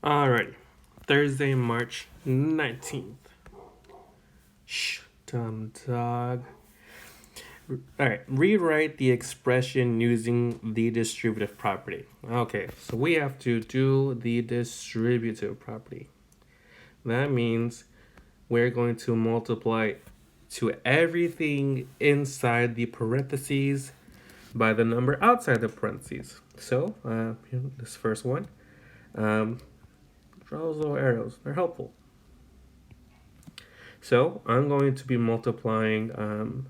Alright, Thursday, March 19th. Shh, dumb dog. Alright, rewrite the expression using the distributive property. Okay, so we have to do the distributive property. That means we're going to multiply to everything inside the parentheses by the number outside the parentheses. So, this first one, draw those little arrows. They're helpful. So I'm going to be multiplying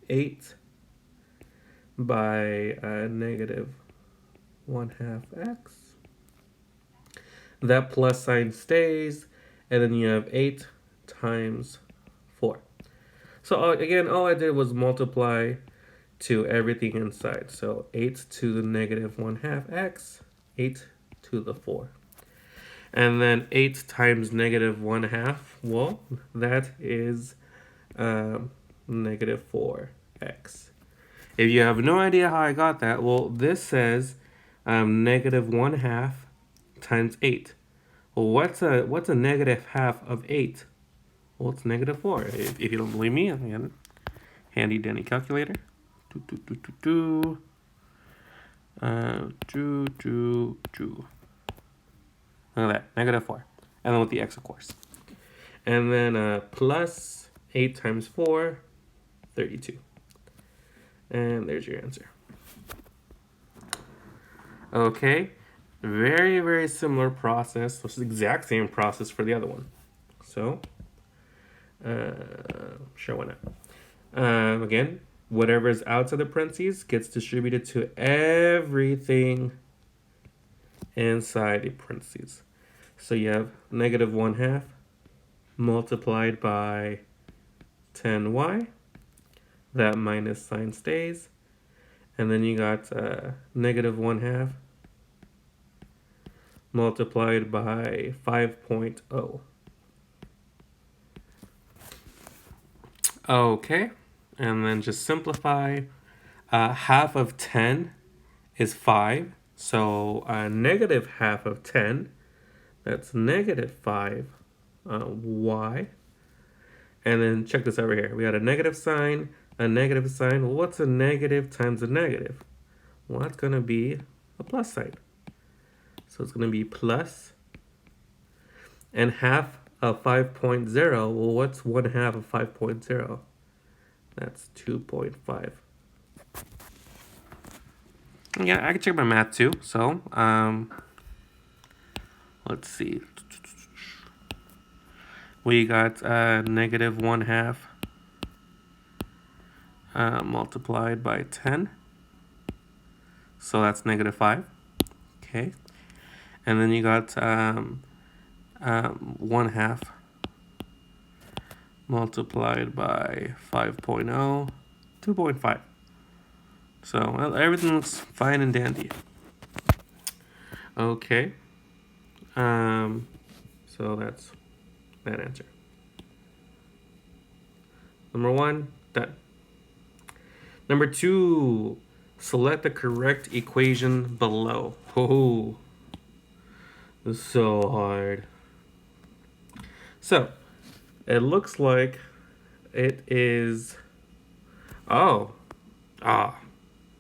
8 by negative 1/2 x. That plus sign stays, and then you have 8 times 4. So again, all I did was multiply to everything inside. So 8 to the negative 1/2 x, 8 to the 4. And then 8 times negative 1/2, well, that is negative 4x. If you have no idea how I got that, well, this says negative 1/2 times 8. Well, what's a negative half of 8? Well, it's negative 4. If you don't believe me, again, handy dandy calculator. Look at that, negative 4. And then with the x, of course. And then plus 8 times 4, 32. And there's your answer. Okay, very, very similar process. It's the exact same process for the other one. So, sure, why not? Again, whatever is outside the parentheses gets distributed to everything inside the parentheses. So you have negative 1/2 multiplied by 10y. That minus sign stays. And then you got negative 1/2 multiplied by 5.0. Okay, and then just simplify. Half of 10 is 5. So negative half of 10, that's negative 5 y. And then check this over here. We got a negative sign, a negative sign. Well, what's a negative times a negative? Well, that's going to be a plus sign. So it's going to be plus. And half of 5.0, well, what's 1/2 of 5.0? That's 2.5. Yeah, I can check my math too. So, let's see. We got negative 1/2 multiplied by 10. So that's negative 5. Okay. And then you got 1/2 multiplied by 5.0, 2.5. So well, everything looks fine and dandy. Okay. So that's that answer. Number 1, done. Number 2, select the correct equation below. Oh, this is so hard. So, it looks like it is.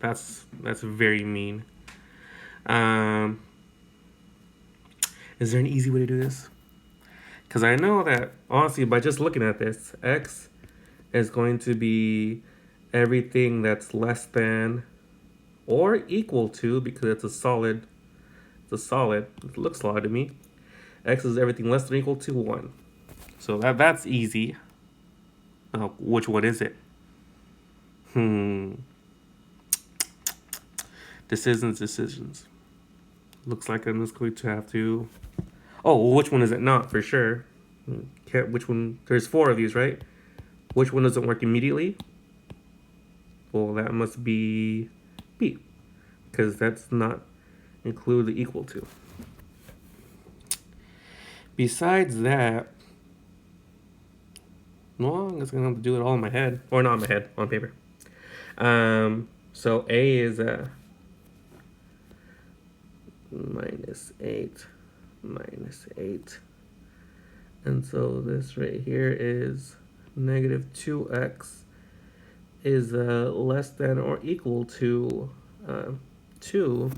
That's very mean. Is there an easy way to do this? Because I know that, honestly, by just looking at this, x is going to be everything that's less than or equal to, because it's a solid. It's a solid. It looks solid to me. X is everything less than or equal to 1. So that's easy. Which one is it? Decisions. Looks like I'm just going to have to. Oh, well, which one is it not for sure? Which one? There's 4 of these, right? Which one doesn't work immediately? Well, that must be B, because that's not include the equal to. Besides that, well, I'm just gonna have to do it all in my head, or not in my head, on paper. So A is minus 8 minus 8. And so this right here is negative 2x is less than or equal to 2.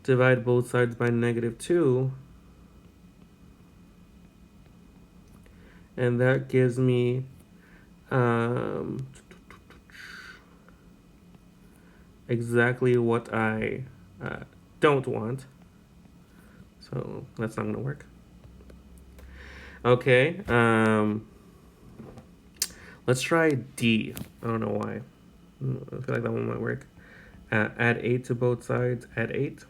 Divide both sides by negative 2. And that gives me exactly what I don't want. So that's not going to work. Okay. Let's try D. I don't know why. I feel like that one might work. Add 8 to both sides. Add 8.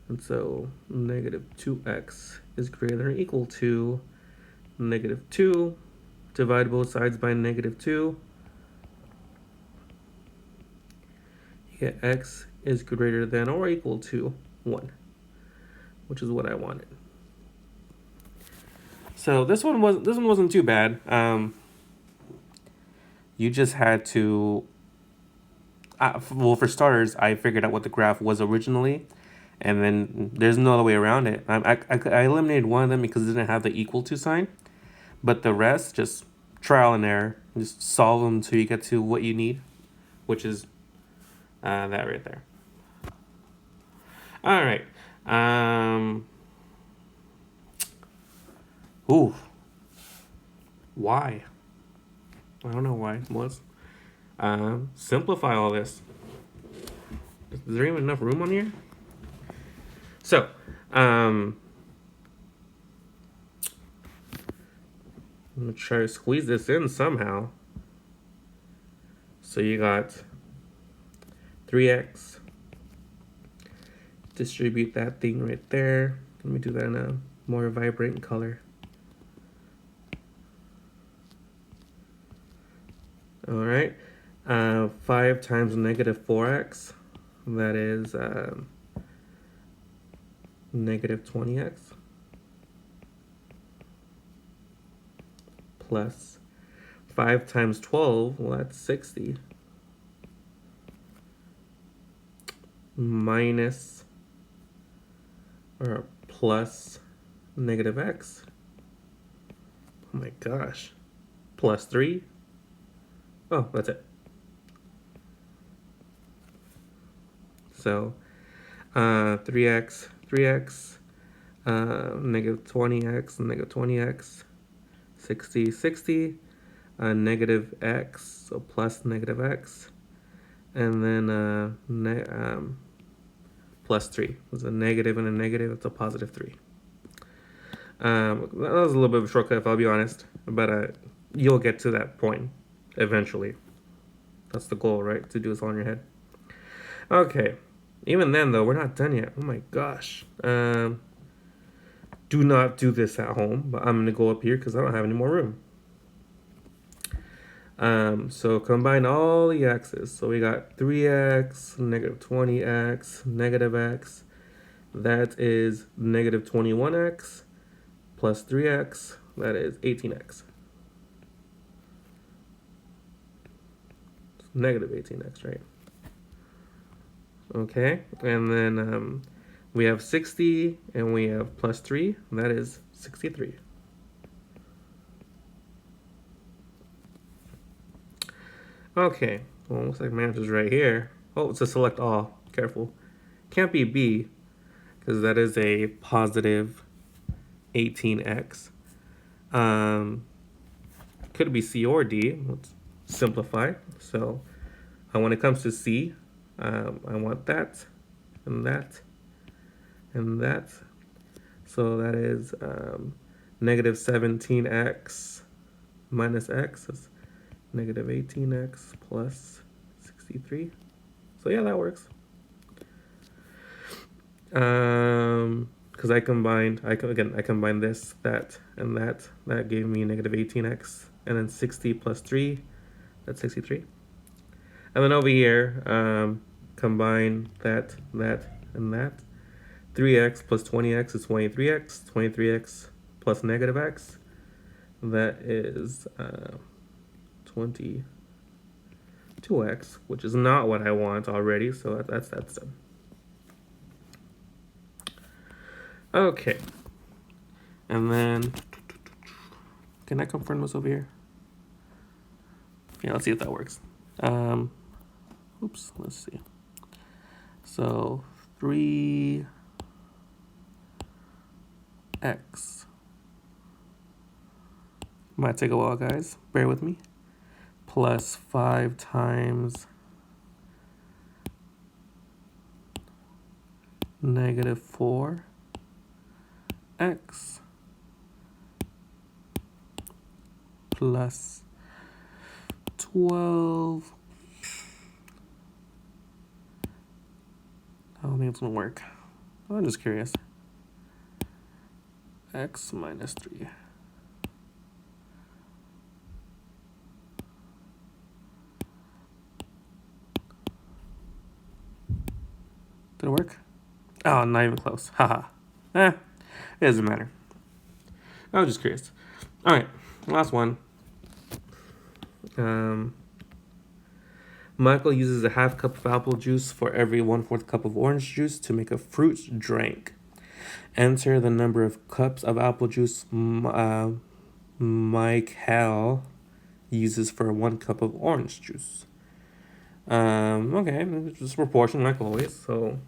And so negative 2x is greater than or equal to negative 2. Divide both sides by negative 2. You get x is greater than or equal to 1, which is what I wanted. So this one wasn't too bad. You just had to. Well, for starters, I figured out what the graph was originally, and then there's no other way around it. I eliminated one of them because it didn't have the equal to sign, but the rest just trial and error. Just solve them until you get to what you need, which is that right there. All right. Ooh. Why? I don't know why. Let's simplify all this. Is there even enough room on here? So, I'm gonna try to squeeze this in somehow. So you got 3x. Distribute that thing right there. Let me do that in a more vibrant color. All right. 5 times negative 4x. That is negative 20x. Plus 5 times 12, well, that's 60. Minus or plus negative x. Oh my gosh. Plus 3. Oh, that's it. So 3x, negative 20x, negative 20x, 60, 60, negative x, so plus negative x, and then plus 3. It's a negative and a negative, it's a positive 3. That was a little bit of a shortcut, if I'll be honest, but you'll get to that point eventually. That's the goal, right? To do this all in your head. Okay. Even then, though, we're not done yet. Oh my gosh. Do not do this at home, but I'm going to go up here because I don't have any more room. So combine all the x's. So we got 3x, negative 20x, negative x. That is negative 21x plus 3x. That is 18x. Negative 18x, right? Okay, and then we have 60 and we have plus 3. That is 63. Okay, well, looks like my answer's right here. Oh, it's a select all. Careful. Can't be B, because that is a positive 18x. Could be C or D. Let's simplify. So when it comes to C, I want that, and that, and that. So that is negative 17x minus x is negative 18x plus 63. So yeah, that works. Because I combined this, that, and that. That gave me negative 18x, and then 60 plus 3, that's 63. And then over here, combine that, and that. 3x plus 20x is 23x. 23x plus negative x, that is 22x, which is not what I want already, so that's done. Okay. And then, can I confirm this over here? Yeah, let's see if that works. Oops, let's see. So 3x might take a while, guys. Bear with me. Plus 5 times negative 4x plus 12. I don't think it's gonna work. I'm just curious. X minus 3. Did it work? Oh, not even close. Haha. It doesn't matter. I was just curious. All right, last one. Michael uses a half cup of apple juice for every 1/4 cup of orange juice to make a fruit drink. Enter the number of cups of apple juice Michael uses for 1 cup of orange juice. Okay, it's just proportion like always. So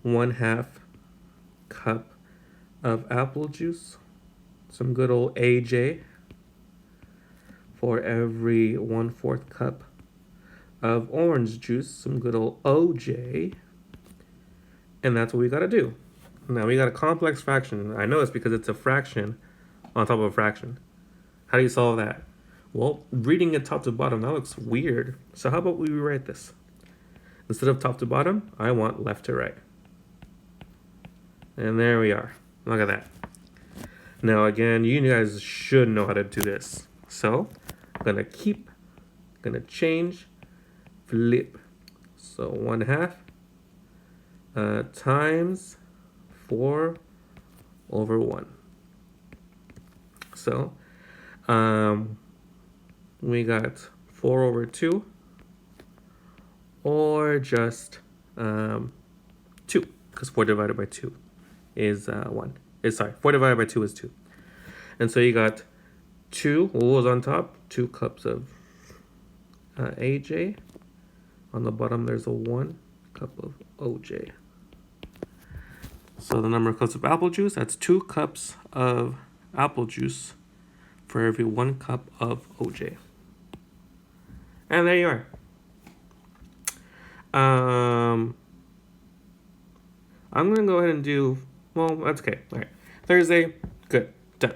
1/2 cup of apple juice, some good old AJ, for every 1/4 cup of orange juice, some good old OJ, and that's what we gotta do. Now we got a complex fraction. I know it's because it's a fraction on top of a fraction. How do you solve that? Well, reading it top to bottom, that looks weird. So how about we rewrite this? Instead of top to bottom, I want left to right. And there we are. Look at that. Now again, you guys should know how to do this. So I'm gonna change, flip. So 1/2 times 4/1. So we got 4/2, or just 2, because 4 divided by 2 is 1. 4 divided by 2 is 2. And so you got 2, what was on top? 2 cups of AJ. On the bottom there's a 1 cup of OJ. So the number of cups of apple juice, that's 2 cups of apple juice for every 1 cup of OJ. And there you are. I'm gonna go ahead and do, well, that's okay. All right. Thursday, good, done.